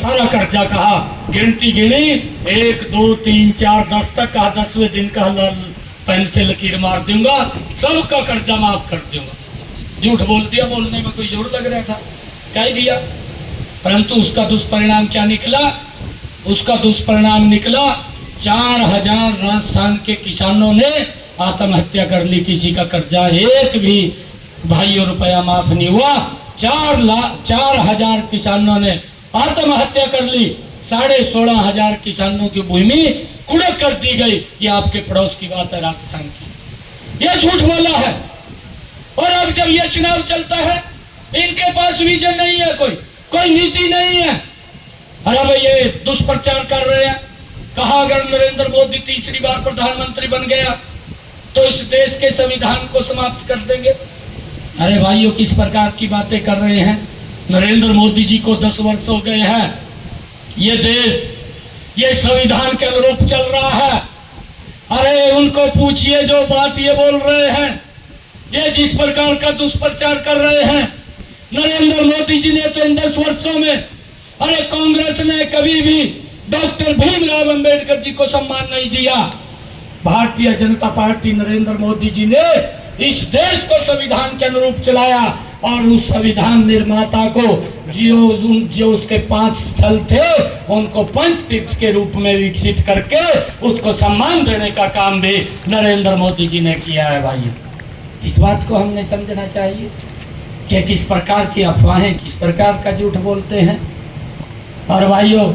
सारा कर्जा कहा, गिनती गिनी, 1 2 3 4 10 तक कहा, 10वें दिन कहा पेन से लकीर मार दूंगा, सबका कर्जा माफ कर दूंगा। झूठ बोल दिया, बोलने में कोई जोर लग रहा था, कह दिया। परंतु उसका दुष्परिणाम क्या निकला? उसका दुष्परिणाम निकला 4000 राजस्थान के किसानों ने आत्महत्या कर ली। किसी का कर्जा एक भी भाइयों रुपया माफ नहीं हुआ। 4000 किसानों ने आत्महत्या कर ली। 16,500 किसानों की भूमि कुड़क कर दी गई। ये आपके पड़ोस की बात है, राजस्थान की। ये झूठ बोला है। और अब जब ये चुनाव चलता है, इनके पास विजन नहीं है, कोई नीति नहीं है। अरे भाई ये दुष्प्रचार कर रहे हैं। कहा अगर नरेंद्र मोदी तीसरी बार प्रधानमंत्री बन गया तो इस देश के संविधान को समाप्त कर देंगे। अरे भाइयों, किस प्रकार की बातें कर रहे हैं? नरेंद्र मोदी जी को 10 वर्ष हो गए हैं। ये देश ये संविधान के अनुरूप चल रहा है। अरे उनको पूछिए जो बात ये बोल रहे हैं, ये जिस प्रकार का दुष्प्रचार कर रहे हैं। नरेंद्र मोदी जी ने तो इन 10 वर्षों में, अरे कांग्रेस ने कभी भी डॉक्टर भीमराव अंबेडकर जी को सम्मान नहीं दिया। भारतीय जनता पार्टी नरेंद्र मोदी जी ने इस देश को संविधान के अनुरूप चलाया और उस संविधान निर्माता को जो उसके 5 स्थल थे उनको पंचतीर्थ के रूप में विकसित करके उसको सम्मान देने का काम भी नरेंद्र मोदी जी ने किया है। भाई इस बात को हमने समझना चाहिए कि किस प्रकार की अफवाहें, किस प्रकार का झूठ बोलते हैं। और भाइयों,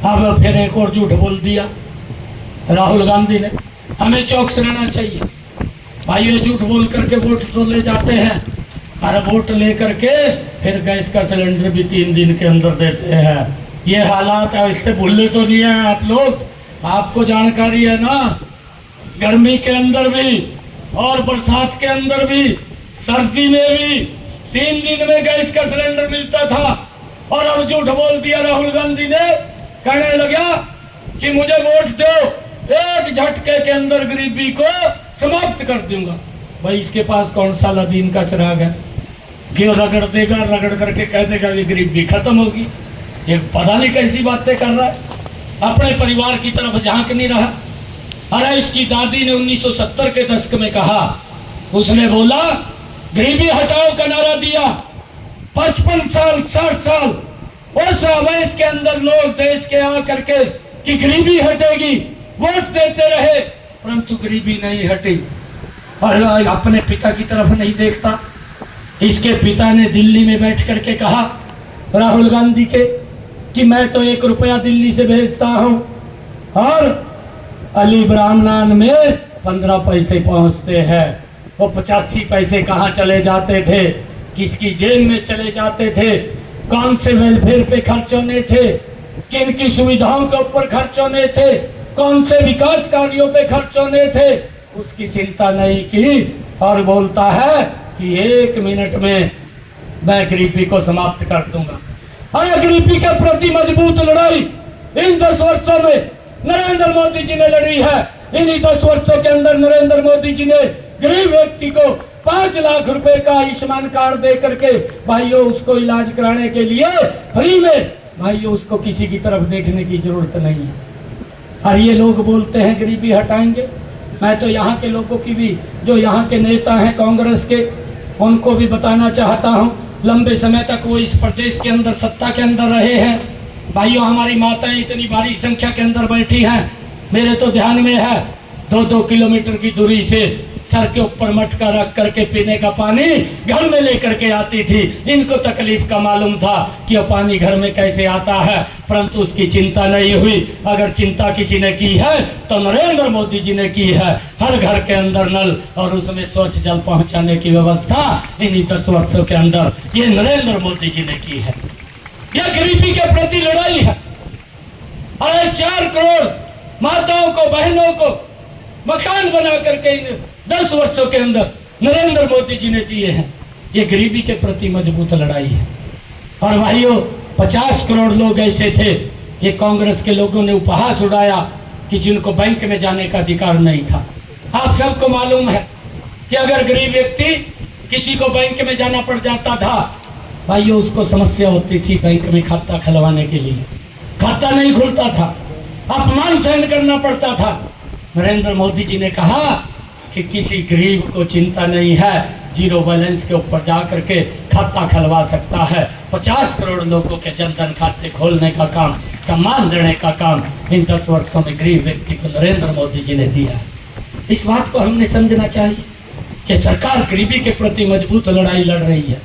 अब फिर एक और झूठ बोल दिया राहुल गांधी ने। हमें चौकस रहना चाहिए भाइयों। झूठ बोल करके वोट तो ले जाते हैं, और वोट ले करके फिर गैस का सिलेंडर भी 3 दिन के अंदर देते हैं। ये हालात है, इससे भूले तो नहीं है आप लोग। आपको जानकारी है ना, गर्मी के अंदर भी और बरसात के अंदर भी, सर्दी में भी 3 दिन में गैस का सिलेंडर मिलता था। और अब झूठ बोल दिया राहुल गांधी ने, कहने लगा कि मुझे वोट दो, एक झटके के अंदर गरीबी को समाप्त कर दूंगा। भाई इसके पास कौन सा लदीन का चिराग है कि रगड़ देगा, रगड़ करके कह देगा ये गरीबी खत्म होगी। ये पता नहीं कैसी बातें कर रहा है, अपने परिवार की तरफ झांक नहीं रहा। अरे इसकी दादी ने 1970 के दशक में कहा, उसने बोला गरीबी हटाओ का नारा दिया। 55 साल 60 साल उस आवेश के अंदर लोग देश के आ करके कि गरीबी हटेगी वोट देते रहे, परंतु गरीबी नहीं हटी। और अपने पिता की तरफ नहीं देखता। इसके पिता ने दिल्ली में बैठ करके कहा राहुल गांधी के कि मैं तो 1 रुपया दिल्ली से भेजता हूं और अली ब्राह्मणान में 15 पैसे पहुंचते हैं। वो 85 पैसे कहाँ चले जाते थे, किसकी जेब में चले जाते थे, कौन से वेलफेयर पे खर्च होने थे, किन की सुविधाओं के ऊपर खर्च होने थे, कौन से विकास कार्यों पे खर्च होने थे, उसकी चिंता नहीं की। और बोलता है कि 1 मिनट में मैं गरीबी को समाप्त कर दूंगा। अरे गरीबी के प्रति मजबूत लड़ाई इन 10 वर्षों में नरेंद्र मोदी जी ने लड़ी है। इन्हीं 10 वर्षों के अंदर नरेंद्र मोदी जी ने गरीब व्यक्ति को 5 लाख रुपए का आयुष्मान कार्ड दे करके भाइयों उसको इलाज कराने के लिए फ्री में, भाइयों उसको किसी की तरफ देखने की जरूरत नहीं है। और ये लोग बोलते हैं गरीबी हटाएंगे। मैं तो यहाँ के लोगों की भी, जो यहाँ के नेता हैं कांग्रेस के, उनको भी बताना चाहता हूँ। लंबे समय तक वो इस प्रदेश के अंदर सत्ता के अंदर रहे हैं। भाइयों हमारी माताएं इतनी भारी संख्या के अंदर बैठी हैं, मेरे तो ध्यान में है 2-2 किलोमीटर की दूरी से सर के ऊपर मटका रख करके पीने का पानी घर में लेकर के आती थी। इनको तकलीफ का मालूम था कि वो पानी घर में कैसे आता है, परंतु उसकी चिंता नहीं हुई। अगर चिंता किसी ने की है तो नरेंद्र मोदी जी ने की है। हर घर के अंदर नल और उसमें स्वच्छ जल पहुंचाने की व्यवस्था इन्हीं 10 वर्षों के अंदर ये नरेंद्र मोदी जी ने की है। यह गरीबी के प्रति लड़ाई है। अरे 4 करोड़ माताओं को, बहनों को मकान बना करके इन 10 वर्षों के अंदर नरेंद्र मोदी जी ने दिए हैं। ये गरीबी के प्रति मजबूत लड़ाई है। और भाइयों 50 करोड़ लोग ऐसे थे, ये कांग्रेस के लोगों ने उपहास उड़ाया कि जिनको बैंक में जाने का अधिकार नहीं था। आप सबको मालूम है कि अगर गरीब व्यक्ति किसी को बैंक में जाना पड़ जाता था भाइयों उसको समस्या होती थी बैंक में खाता खुलवाने के लिए, खाता नहीं खुलता था, अपमान सहन करना पड़ता था। नरेंद्र मोदी जी ने कहा कि किसी गरीब को चिंता नहीं है, जीरो बैलेंस के ऊपर जा करके खाता खुलवा सकता है। 50 करोड़ लोगों के जनधन खाते खोलने का काम, सम्मान देने का काम इन 10 वर्षों में गरीब व्यक्ति को नरेंद्र मोदी जी ने दिया। इस बात को हमने समझना चाहिए कि सरकार गरीबी के प्रति मजबूत लड़ाई लड़ रही है।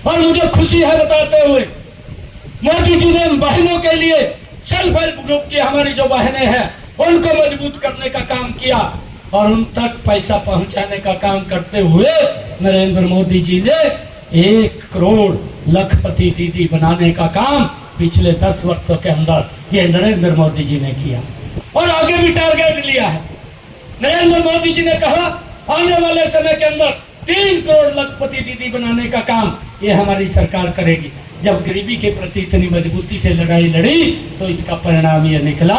और मुझे खुशी है बताते हुए, मोदी जी ने बहनों के लिए सेल्फ हेल्प ग्रुप की हमारी जो बहनें हैं उनको मजबूत करने का काम किया और उन तक पैसा पहुंचाने का काम करते हुए नरेंद्र मोदी जी ने 1 करोड़ लखपति दीदी बनाने का काम पिछले 10 वर्षों के अंदर ये नरेंद्र मोदी जी ने किया। और आगे भी टारगेट लिया है। नरेंद्र मोदी जी ने कहा आने वाले समय के अंदर 3 करोड़ लखपति दीदी बनाने का काम ये हमारी सरकार करेगी। जब गरीबी के प्रति इतनी मजबूती से लड़ाई लड़ी तो इसका परिणाम ये निकला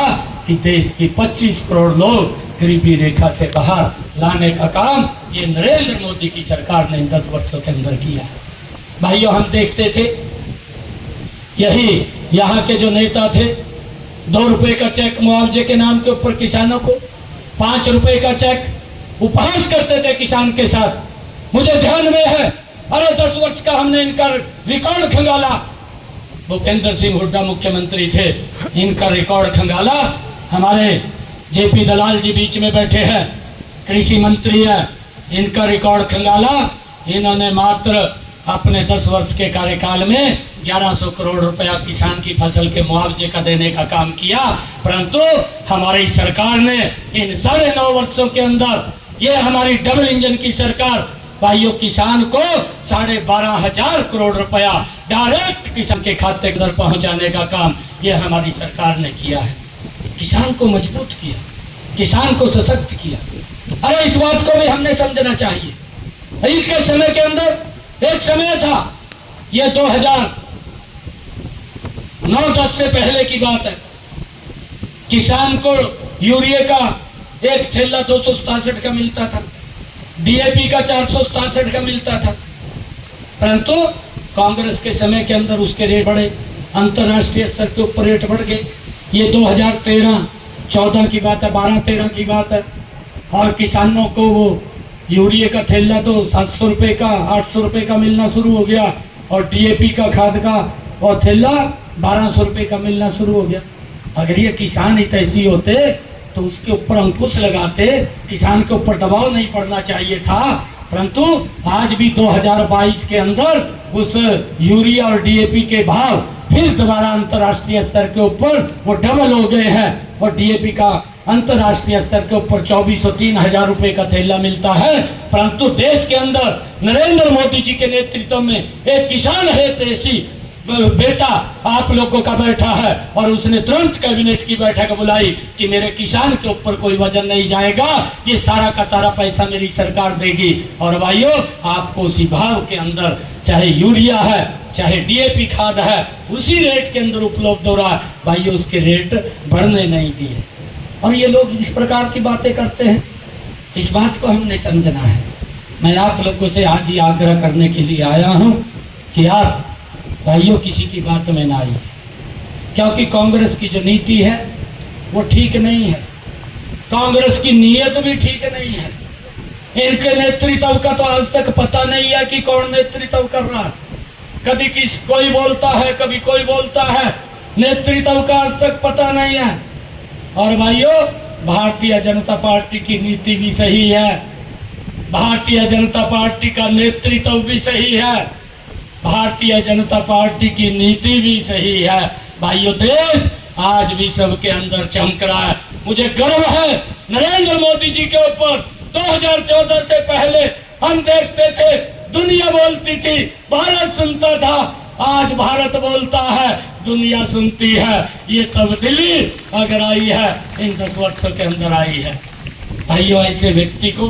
कि देश की 25 करोड़ लोग गरीबी रेखा से बाहर लाने का काम ये नरेंद्र मोदी की सरकार ने इन 10 वर्षों के अंदर किया। भाइयों हम देखते थे यही यहाँ के जो नेता थे 2 रुपए का चेक मुआवजे के नाम के ऊपर किसानों को, 5 रुपए का चेक उपहास करते थे किसान के साथ। मुझे ध्यान में है, अरे 10 वर्ष का हमने इनका रिकॉर्ड खंगाला। भूपेंद्र सिंह हुड्डा मुख्यमंत्री थे, इनका रिकॉर्ड खंगाला। हमारे जेपी दलाल जी बीच में बैठे हैं, कृषि मंत्री है, इनका रिकॉर्ड खंगाला। इन्होंने मात्र अपने 10 वर्ष के कार्यकाल में 1100 करोड़ रुपया किसान की फसल के मुआवजे का देने का काम किया। परंतु हमारी सरकार ने इन 9.5 वर्षों के अंदर, ये हमारी डबल इंजन की सरकार, भाइयों किसान को 12,500 करोड़ रुपया डायरेक्ट किसान के खाते के अंदर पहुंचाने का काम ये हमारी सरकार ने किया है। किसान को मजबूत किया, किसान को सशक्त किया। अरे इस बात को भी हमने समझना चाहिए। के समय के अंदर एक समय था, ये 2009-10 से पहले की बात है, किसान को यूरिया का एक थैला 267 का मिलता था, डीएपी का 467 का मिलता था। परंतु कांग्रेस के समय के अंदर उसके रेट बढ़े, अंतर्राष्ट्रीय स्तर के ऊपर रेट बढ़ गए। ये 2013-14 की बात है, 12-13 की बात है। और किसानों को वो यूरिया का थैला तो 700 रुपये का, 800 रुपये का मिलना शुरू हो गया और डीएपी का खाद का और थैला 1200 रुपये का मिलना शुरू हो गया। अगर ये किसान ही तैसी होते तो उसके ऊपर अंकुश लगाते, किसान के ऊपर दबाव नहीं पड़ना चाहिए था। परंतु आज भी 2022 के अंदर उस यूरिया और डीएपी के भाव फिर दोबारा अंतर्राष्ट्रीय स्तर के ऊपर वो डबल हो गए हैं और डीएपी का अंतर्राष्ट्रीय स्तर के ऊपर 2403,000 रुपए का थैला मिलता है। परंतु देश के अंदर नरेंद्र मोदी जी के नेतृत्व में एक किसान है तेजी बेटा आप लोगों का बैठा है और उसने तुरंत कैबिनेट की बैठक बुलाई कि मेरे किसान के ऊपर कोई वजन नहीं जाएगा, ये सारा का सारा पैसा मेरी सरकार देगी। और भाइयों आपको उसी भाव के अंदर चाहे यूरिया है चाहे डीएपी खाद है उसी रेट के अंदर उपलब्ध हो रहा है। भाइयों उसके रेट बढ़ने नहीं दिए और ये लोग इस प्रकार की बातें करते हैं। इस बात को हमने समझना है। मैं आप लोगों से आज ही आग्रह करने के लिए आया हूँ कि आप भाइयों किसी की बात में ना आइए, क्योंकि कांग्रेस की जो नीति है वो ठीक नहीं है, कांग्रेस की नीयत भी ठीक नहीं है। इनके नेतृत्व का तो आज तक पता नहीं है कि कौन नेतृत्व कर रहा है। कभी कोई बोलता है, कभी कोई बोलता है, नेतृत्व का आज तक पता नहीं है। और भाइयों भारतीय जनता पार्टी की नीति भी सही है, भारतीय जनता पार्टी का नेतृत्व भी सही है, भारतीय जनता पार्टी की नीति भी सही है। भाइयों देश आज भी सबके अंदर चमक रहा है। मुझे गर्व है नरेंद्र मोदी जी के ऊपर। 2014 से पहले हम देखते थे, दुनिया बोलती थी, भारत सुनता था, आज भारत बोलता है, दुनिया सुनती है। ये तब्दीली अगर आई है इन 10 वर्षों के अंदर आई है। भाइयों ऐसे व्यक्ति को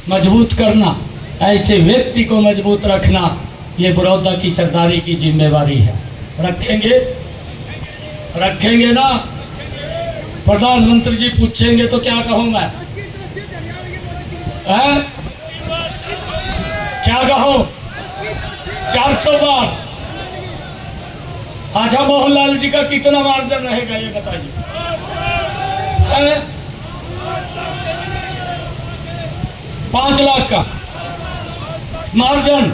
मजबूत करना, ऐसे व्यक्ति को मजबूत रखना ये बड़ौदा की सरदारी की जिम्मेवारी है। रखेंगे रखेंगे ना। प्रधानमंत्री जी पूछेंगे तो क्या कहूंगा, क्या कहो? 400 बार अच्छा मोहनलाल जी का कितना मार्जिन रहेगा ये बताइए? है 5 लाख का मार्जिन।